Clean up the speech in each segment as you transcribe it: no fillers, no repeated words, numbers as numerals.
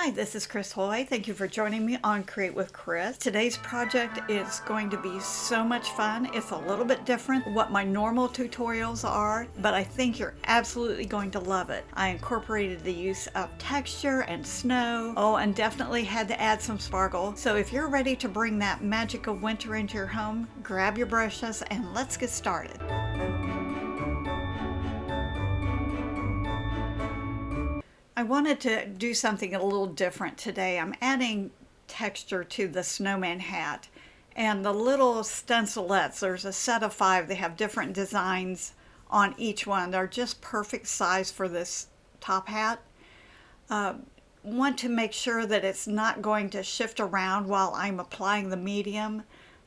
Hi, this is Chris Haughey. Thank you for joining me on Create with Chris. Today's project is going to be so much fun. It's a little bit different than what my normal tutorials are, but I think you're absolutely going to love it. I incorporated the use of texture and snow. Oh, and definitely had to add some sparkle. So if you're ready to bring that magic of winter into your home, grab your brushes and let's get started. I wanted to do something a little different today. I'm adding texture to the snowman hat and the little stencilettes. There's a set of 5. They have different designs on each one. They're just perfect size for this top hat. Want to make sure that it's not going to shift around while I'm applying the medium.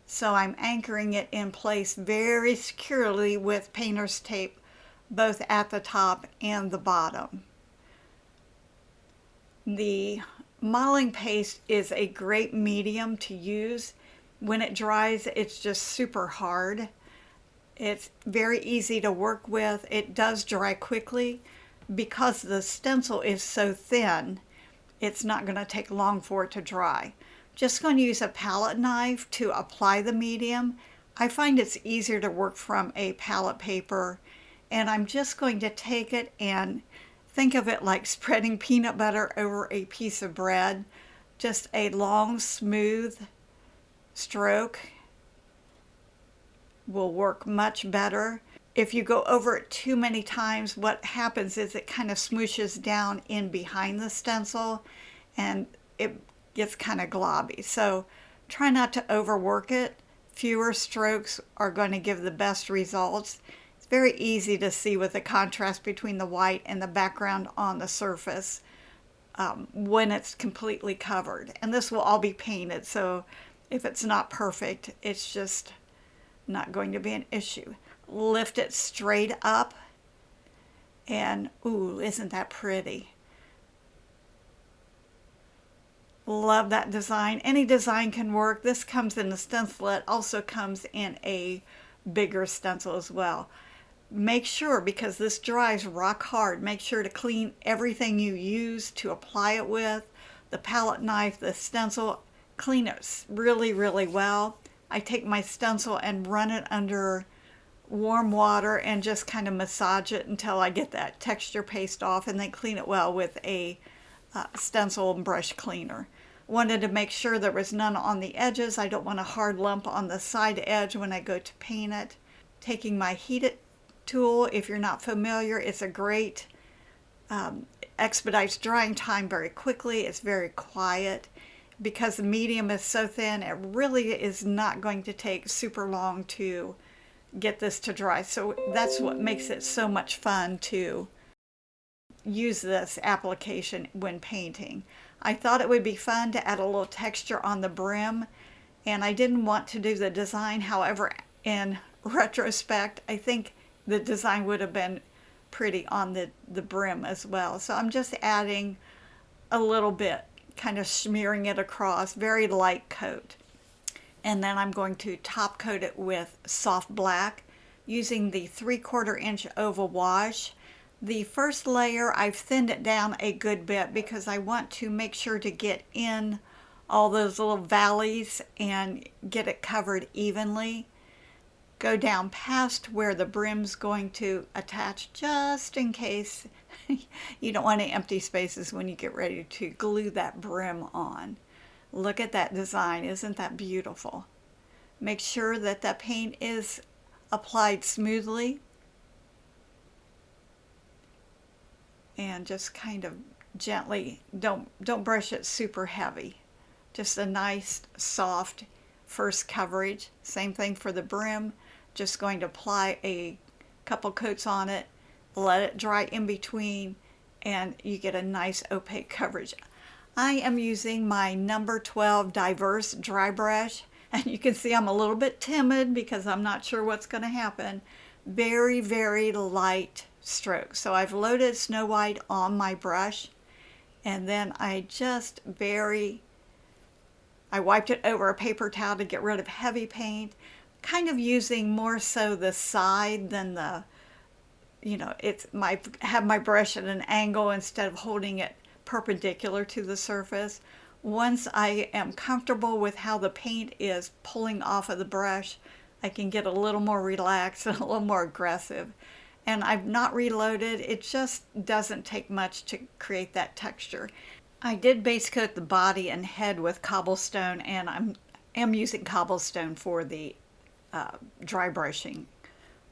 So I'm anchoring it in place very securely with painter's tape, both at the top and the bottom. The modeling paste is a great medium to use. When it dries, it's just super hard. It's very easy to work with. It does dry quickly. Because the stencil is so thin, it's not going to take long for it to dry. Just going to use a palette knife to apply the medium. I find it's easier to work from a palette paper, and I'm just going to take it and think of it like spreading peanut butter over a piece of bread. Just a long, smooth stroke will work much better. If you go over it too many times, what happens is it kind of smooshes down in behind the stencil and it gets kind of globby. So try not to overwork it. Fewer strokes are going to give the best results. Very easy to see with the contrast between the white and the background on the surface when it's completely covered. And this will all be painted, so if it's not perfect, it's just not going to be an issue. Lift it straight up, and ooh, isn't that pretty? Love that design. Any design can work. This comes in a stencil. It also comes in a bigger stencil as well. Make sure, because this dries rock hard, make sure to clean everything you use to apply it with. The palette knife, the stencil, clean it really, really well. I take my stencil and run it under warm water and just kind of massage it until I get that texture paste off, and then clean it well with a stencil and brush cleaner. Wanted to make sure there was none on the edges. I don't want a hard lump on the side edge when I go to paint it. Taking my heated tool, if you're not familiar, it's a great expedites drying time very quickly. It's very quiet. Because the medium is so thin, it really is not going to take super long to get this to dry. So that's what makes it so much fun to use this application when painting. I thought it would be fun to add a little texture on the brim, and I didn't want to do the design. However, in retrospect, I think the design would have been pretty on the brim as well. So I'm just adding a little bit, kind of smearing it across, very light coat. And then I'm going to top coat it with soft black using the 3/4 inch oval wash. The first layer, I've thinned it down a good bit because I want to make sure to get in all those little valleys and get it covered evenly. Go down past where the brim's going to attach, just in case you don't want any empty spaces when you get ready to glue that brim on. Look at that design. Isn't that beautiful? Make sure that the paint is applied smoothly and just kind of gently, don't brush it super heavy. Just a nice soft first coverage. Same thing for the brim. Just going to apply a couple coats on it, let it dry in between, and you get a nice opaque coverage. I am using my number 12 diverse dry brush, and you can see I'm a little bit timid because I'm not sure what's going to happen. Very, very light strokes. So I've loaded Snow White on my brush, and then I wiped it over a paper towel to get rid of heavy paint, kind of using more so the side than the, have my brush at an angle instead of holding it perpendicular to the surface. Once I am comfortable with how the paint is pulling off of the brush, I can get a little more relaxed and a little more aggressive. And I've not reloaded. It just doesn't take much to create that texture. I did base coat the body and head with cobblestone, and am using cobblestone for the dry brushing.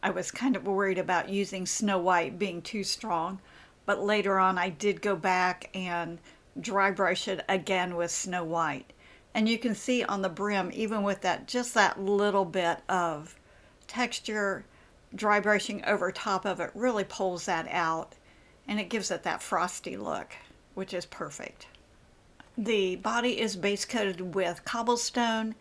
I was kind of worried about using Snow White being too strong, but later on I did go back and dry brush it again with Snow White. And you can see on the brim, even with that, just that little bit of texture, dry brushing over top of it really pulls that out, and it gives it that frosty look, which is perfect. The body is base coated with cobblestone,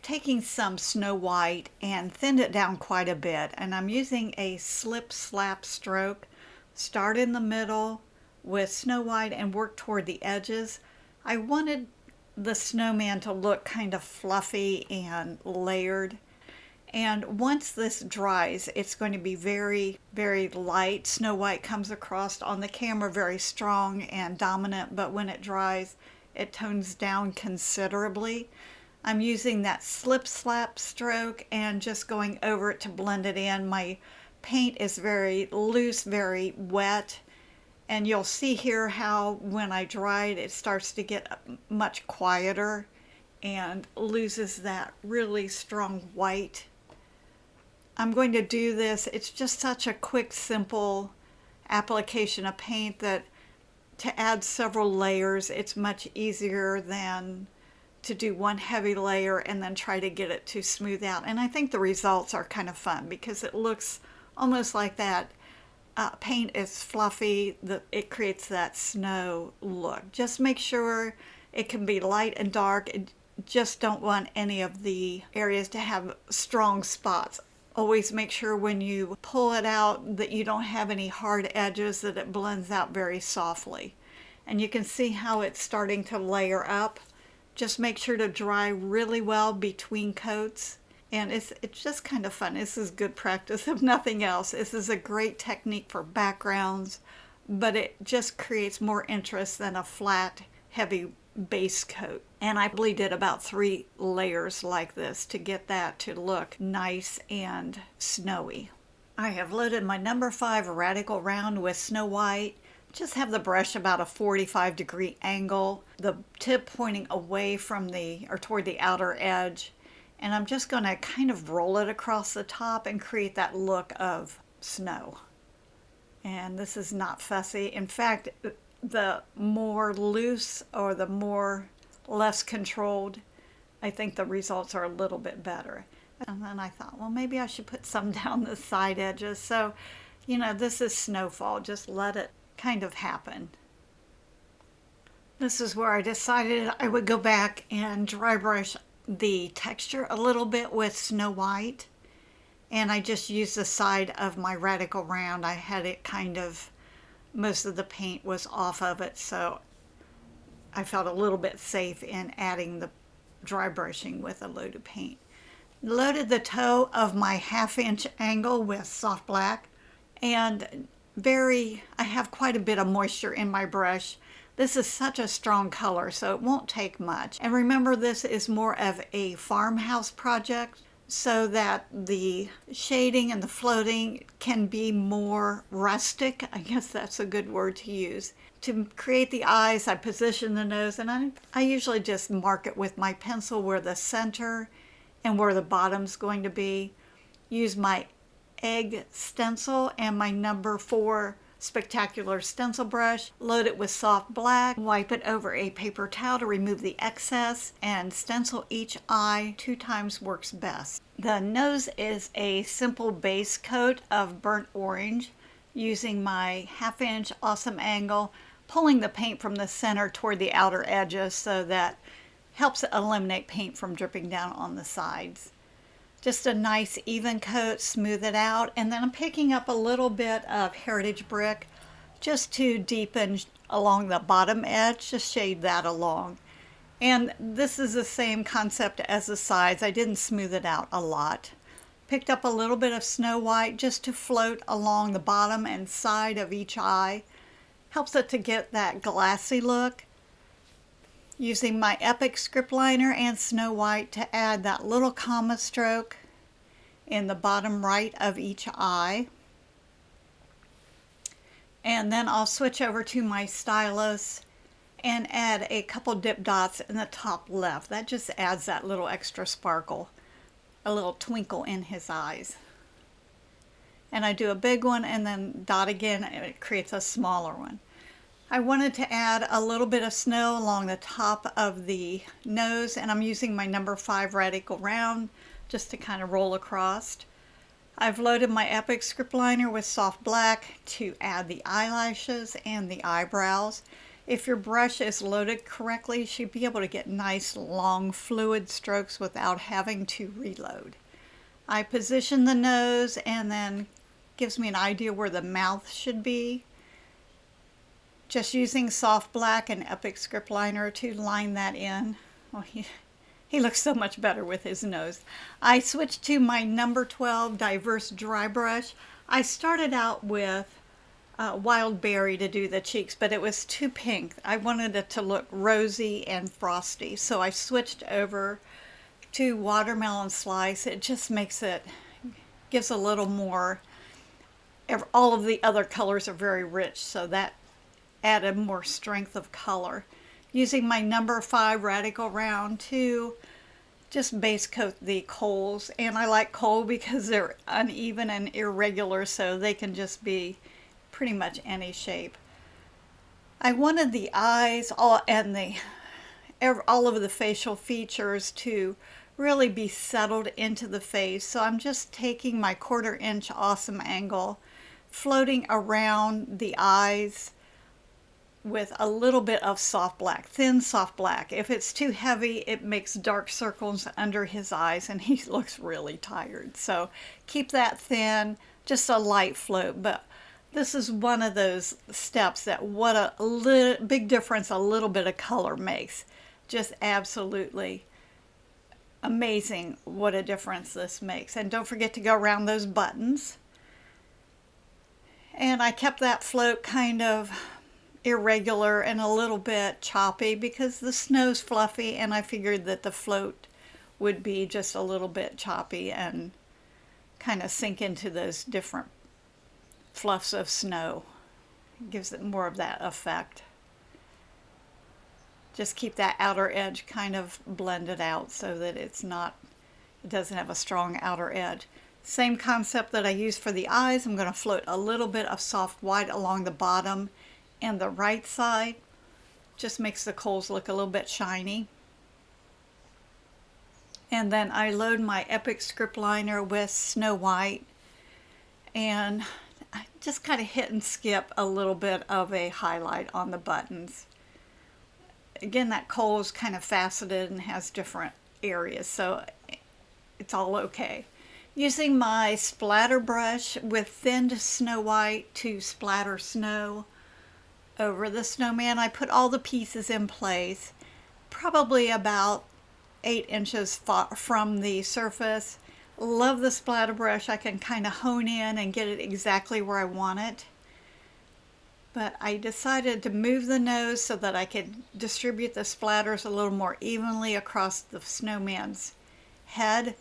taking some Snow White and thinned it down quite a bit, and I'm using a slip slap stroke. Start in the middle with Snow White and work toward the edges. I wanted the snowman to look kind of fluffy and layered. And once this dries, it's going to be very, very light. Snow White comes across on the camera very strong and dominant, but when it dries, it tones down considerably. I'm using that slip slap stroke and just going over it to blend it in. My paint is very loose, very wet, and you'll see here how when I dry it, it starts to get much quieter and loses that really strong white. I'm going to do this. It's just such a quick, simple application of paint that to add several layers, it's much easier than to do one heavy layer and then try to get it to smooth out. And I think the results are kind of fun because it looks almost like that paint is fluffy, it creates that snow look. Just make sure it can be light and dark. Just don't want any of the areas to have strong spots. Always make sure when you pull it out that you don't have any hard edges, that it blends out very softly. And you can see how it's starting to layer up. Just make sure to dry really well between coats. And it's just kind of fun. This is good practice if nothing else. This is a great technique for backgrounds, but it just creates more interest than a flat, heavy base coat. And I probably did about 3 layers like this to get that to look nice and snowy. I have loaded my number 5 radical round with Snow White. Just have the brush about a 45-degree angle, the tip pointing away from toward the outer edge. And I'm just going to kind of roll it across the top and create that look of snow. And this is not fussy. In fact, the more loose or the more less controlled, I think the results are a little bit better. And then I thought, well, maybe I should put some down the side edges. So, this is snowfall. Just let it kind of happen. This is where I decided I would go back and dry brush the texture a little bit with Snow White, and I just used the side of my radical round. I had it most of the paint was off of it, so I felt a little bit safe in adding the dry brushing with a load of paint. Loaded the toe of my 1/2-inch angle with soft black, and I have quite a bit of moisture in my brush. This is such a strong color, so it won't take much. And remember, this is more of a farmhouse project, so that the shading and the floating can be more rustic. I guess that's a good word to use. To create the eyes, I position the nose, and I usually just mark it with my pencil where the center and where the bottom's going to be. Use my egg stencil and my number 4 spectacular stencil brush, load it with soft black, wipe it over a paper towel to remove the excess, and stencil each eye 2 times works best. The nose is a simple base coat of burnt orange using my 1/2-inch awesome angle, pulling the paint from the center toward the outer edges so that helps eliminate paint from dripping down on the sides. Just a nice even coat, smooth it out, and then I'm picking up a little bit of heritage brick just to deepen along the bottom edge, just shade that along. And this is the same concept as the sides. I didn't smooth it out a lot. Picked up a little bit of Snow White just to float along the bottom and side of each eye. Helps it to get that glassy look. Using my Epic script liner and Snow White to add that little comma stroke in the bottom right of each eye. And then I'll switch over to my stylus and add a couple dip dots in the top left. That just adds that little extra sparkle, a little twinkle in his eyes. And I do a big one and then dot again, and it creates a smaller one. I wanted to add a little bit of snow along the top of the nose, and I'm using my number 5 radical round just to kind of roll across. I've loaded my Epic script liner with soft black to add the eyelashes and the eyebrows. If your brush is loaded correctly, you should be able to get nice long fluid strokes without having to reload. I position the nose and then gives me an idea where the mouth should be. Just using soft black and Epic script liner to line that in. Well, he looks so much better with his nose. I switched to my number 12 diverse dry brush. I started out with Wild Berry to do the cheeks, but it was too pink. I wanted it to look rosy and frosty, so I switched over to Watermelon Slice. It just gives a little more. All of the other colors are very rich, so that added more strength of color. Using my number 5 radical round to just base coat the coals, and I like coal because they're uneven and irregular, so they can just be pretty much any shape. I wanted the eyes all of the facial features to really be settled into the face, so I'm just taking my 1/4 inch awesome angle, floating around the eyes with a little bit of soft black, thin soft black. If it's too heavy, it makes dark circles under his eyes and he looks really tired. So keep that thin, just a light float. But this is one of those steps that what a big difference a little bit of color makes. Just absolutely amazing what a difference this makes. And don't forget to go around those buttons. And I kept that float kind of irregular and a little bit choppy because the snow's fluffy, and I figured that the float would be just a little bit choppy and kind of sink into those different fluffs of snow. It gives it more of that effect. Just keep that outer edge kind of blended out so that it doesn't have a strong outer edge. Same concept that I used for the eyes. I'm going to float a little bit of soft white along the bottom and the right side. Just makes the coals look a little bit shiny. And then I load my Epic script liner with Snow White, and I just kind of hit and skip a little bit of a highlight on the buttons. Again, that coal is kind of faceted and has different areas, so it's all okay. Using my splatter brush with thinned Snow White to splatter snow over the snowman, I put all the pieces in place, probably about 8 inches from the surface. Love the splatter brush. I can kind of hone in and get it exactly where I want it. But I decided to move the nose so that I could distribute the splatters a little more evenly across the snowman's head.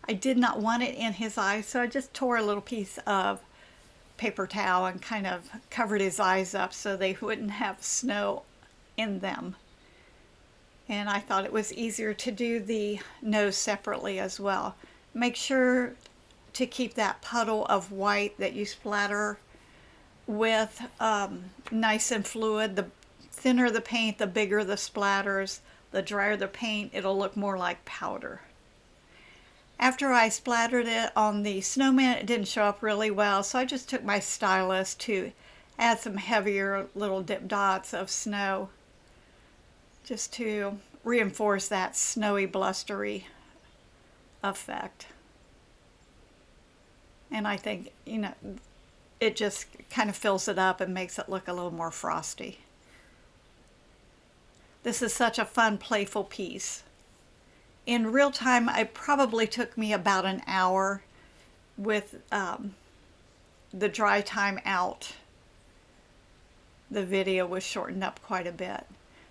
I did not want it in his eyes, so I just tore a little piece of paper towel and kind of covered his eyes up so they wouldn't have snow in them. And I thought it was easier to do the nose separately as well. Make sure to keep that puddle of white that you splatter with nice and fluid. The thinner the paint, the bigger the splatters. The drier the paint, it'll look more like powder. After I splattered it on the snowman, it didn't show up really well, so I just took my stylus to add some heavier little dip dots of snow just to reinforce that snowy, blustery effect. And I think, it just kind of fills it up and makes it look a little more frosty. This is such a fun, playful piece. In real time, it probably took me about an hour with the dry time out. the video was shortened up quite a bit.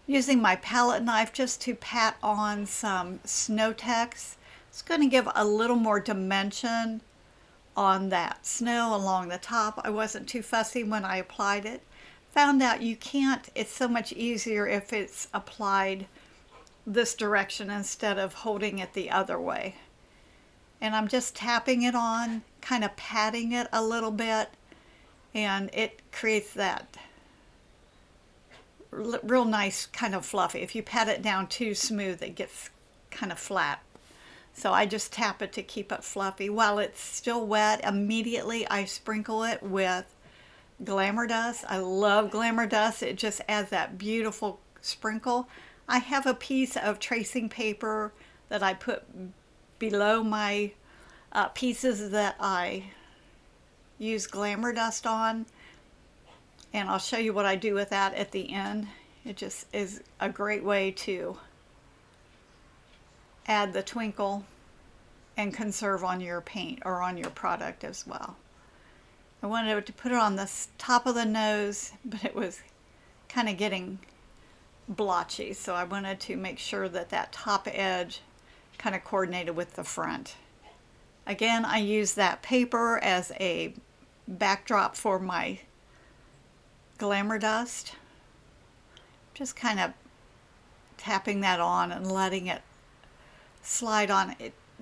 Using my palette knife just to pat on some snow text. It's going to give a little more dimension on that snow along the top. I wasn't too fussy when I applied it. Found out you can't, it's so much easier if it's applied this direction instead of holding it the other way. And I'm just tapping it on, kind of patting it a little bit, and it creates that real nice kind of fluffy. If you pat it down too smooth, it gets kind of flat. So I just tap it to keep it fluffy. While it's still wet, immediately I sprinkle it with glamour dust. I love glamour dust. It just adds that beautiful sprinkle. I have a piece of tracing paper that I put below my pieces that I use glamour dust on. And I'll show you what I do with that at the end. It just is a great way to add the twinkle and conserve on your paint or on your product as well. I wanted to put it on the top of the nose, but it was kind of getting blotchy, so I wanted to make sure that that top edge kind of coordinated with the front. Again, I use that paper as a backdrop for my glamour dust. Just kind of tapping that on and letting it slide on.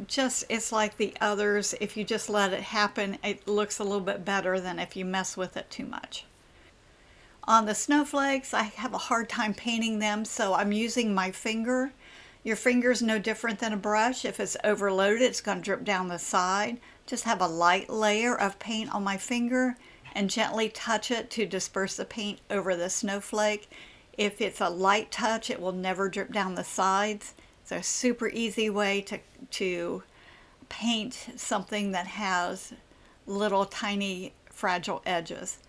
It's like the others. If you just let it happen, it looks a little bit better than if you mess with it too much. On the snowflakes, I have a hard time painting them, so I'm using my finger. Your finger is no different than a brush. If it's overloaded, it's going to drip down the side. Just have a light layer of paint on my finger and gently touch it to disperse the paint over the snowflake. If it's a light touch, it will never drip down the sides. It's a super easy way to paint something that has little tiny fragile edges.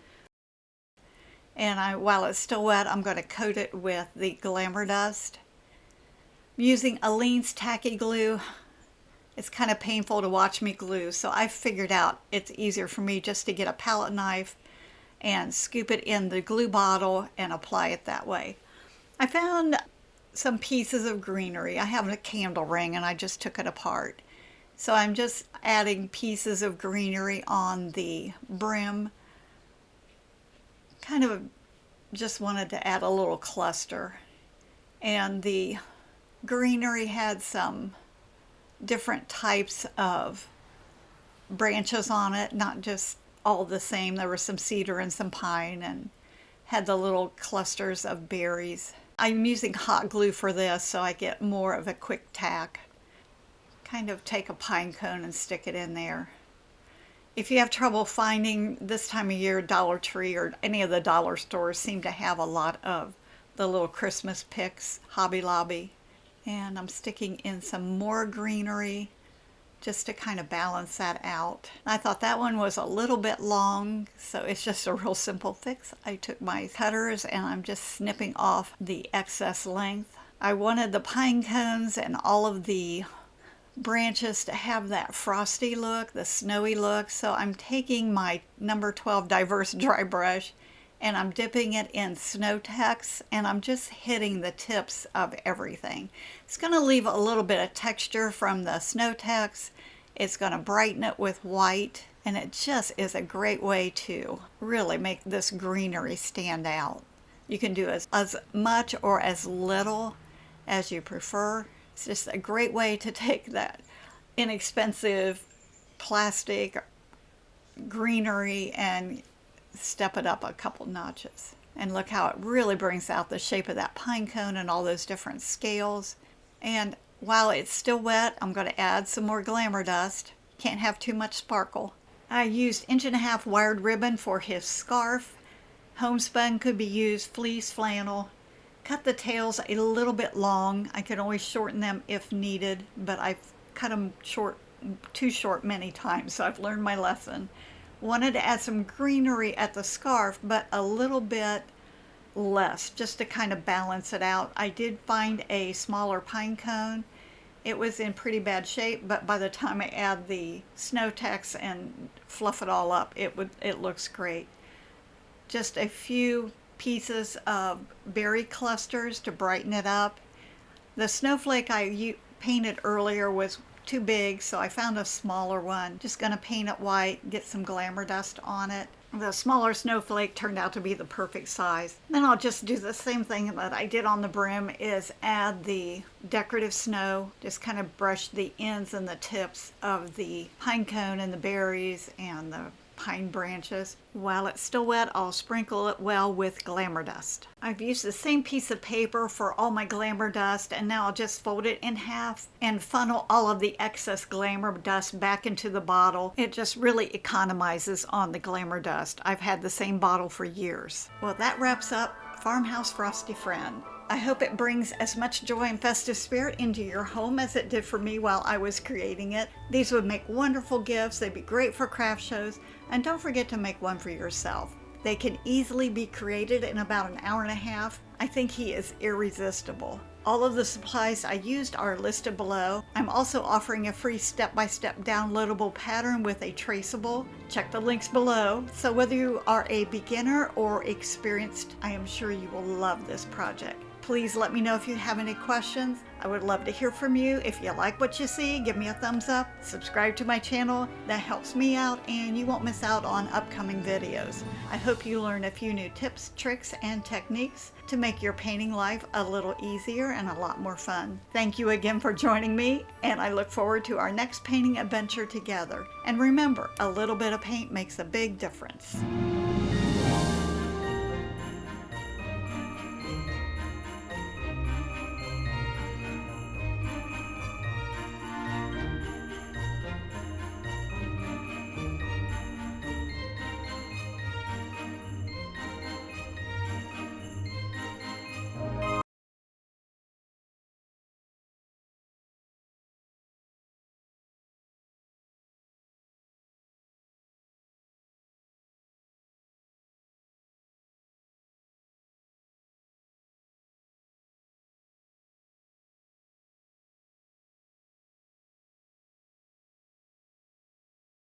And while it's still wet, I'm going to coat it with the glamour dust. I'm using Aleene's tacky glue. It's kind of painful to watch me glue, so I figured out it's easier for me just to get a palette knife and scoop it in the glue bottle and apply it that way. I found some pieces of greenery. I have a candle ring and I just took it apart. So I'm just adding pieces of greenery on the brim. Kind of just wanted to add a little cluster. And the greenery had some different types of branches on it, not just all the same. There was some cedar and some pine and had the little clusters of berries. I'm using hot glue for this so I get more of a quick tack. Kind of take a pine cone and stick it in there. If you have trouble finding this time of year, Dollar Tree or any of the dollar stores seem to have a lot of the little Christmas picks, Hobby Lobby. And I'm sticking in some more greenery just to kind of balance that out. I thought that one was a little bit long, so it's just a real simple fix. I took my cutters and I'm just snipping off the excess length. I wanted the pine cones and all of the branches to have that frosty look, the snowy look, so I'm taking my number 12 diverse dry brush and I'm dipping it in snow text and I'm just hitting the tips of everything. It's going to leave a little bit of texture from the snow text. It's going to brighten it with white, and it just is a great way to really make this greenery stand out. You can do as much or as little as you prefer. It's just a great way to take that inexpensive plastic greenery and step it up a couple notches. And look how it really brings out the shape of that pine cone and all those different scales. And while it's still wet, I'm going to add some more glamour dust. Can't have too much sparkle. I used 1.5" wired ribbon for his scarf. Homespun could be used, fleece, flannel. Cut the tails a little bit long. I could always shorten them if needed, but I've cut them too short many times, so I've learned my lesson. Wanted to add some greenery at the scarf, but a little bit less, just to kind of balance it out. I did find a smaller pine cone. It was in pretty bad shape, but by the time I add the snow text and fluff it all up, it looks great. Just a few pieces of berry clusters to brighten it up. The snowflake I painted earlier was too big, so I found a smaller one. Just gonna paint it white, get some glamour dust on it. The smaller snowflake turned out to be the perfect size. Then I'll just do the same thing that I did on the brim, is add the decorative snow. Just kind of brush the ends and the tips of the pine cone and the berries and the pine branches. While it's still wet, I'll sprinkle it well with glamour dust. I've used the same piece of paper for all my glamour dust, and now I'll just fold it in half and funnel all of the excess glamour dust back into the bottle. It just really economizes on the glamour dust. I've had the same bottle for years. Well, that wraps up Farmhouse Frosty Friend. I hope it brings as much joy and festive spirit into your home as it did for me while I was creating it. These would make wonderful gifts. They'd be great for craft shows. And don't forget to make one for yourself. They can easily be created in about an hour and a half. I think he is irresistible. All of the supplies I used are listed below. I'm also offering a free step-by-step downloadable pattern with a traceable. Check the links below. So whether you are a beginner or experienced, I am sure you will love this project. Please let me know if you have any questions. I would love to hear from you. If you like what you see, give me a thumbs up. Subscribe to my channel. That helps me out, and you won't miss out on upcoming videos. I hope you learn a few new tips, tricks, and techniques to make your painting life a little easier and a lot more fun. Thank you again for joining me, and I look forward to our next painting adventure together. And remember, a little bit of paint makes a big difference.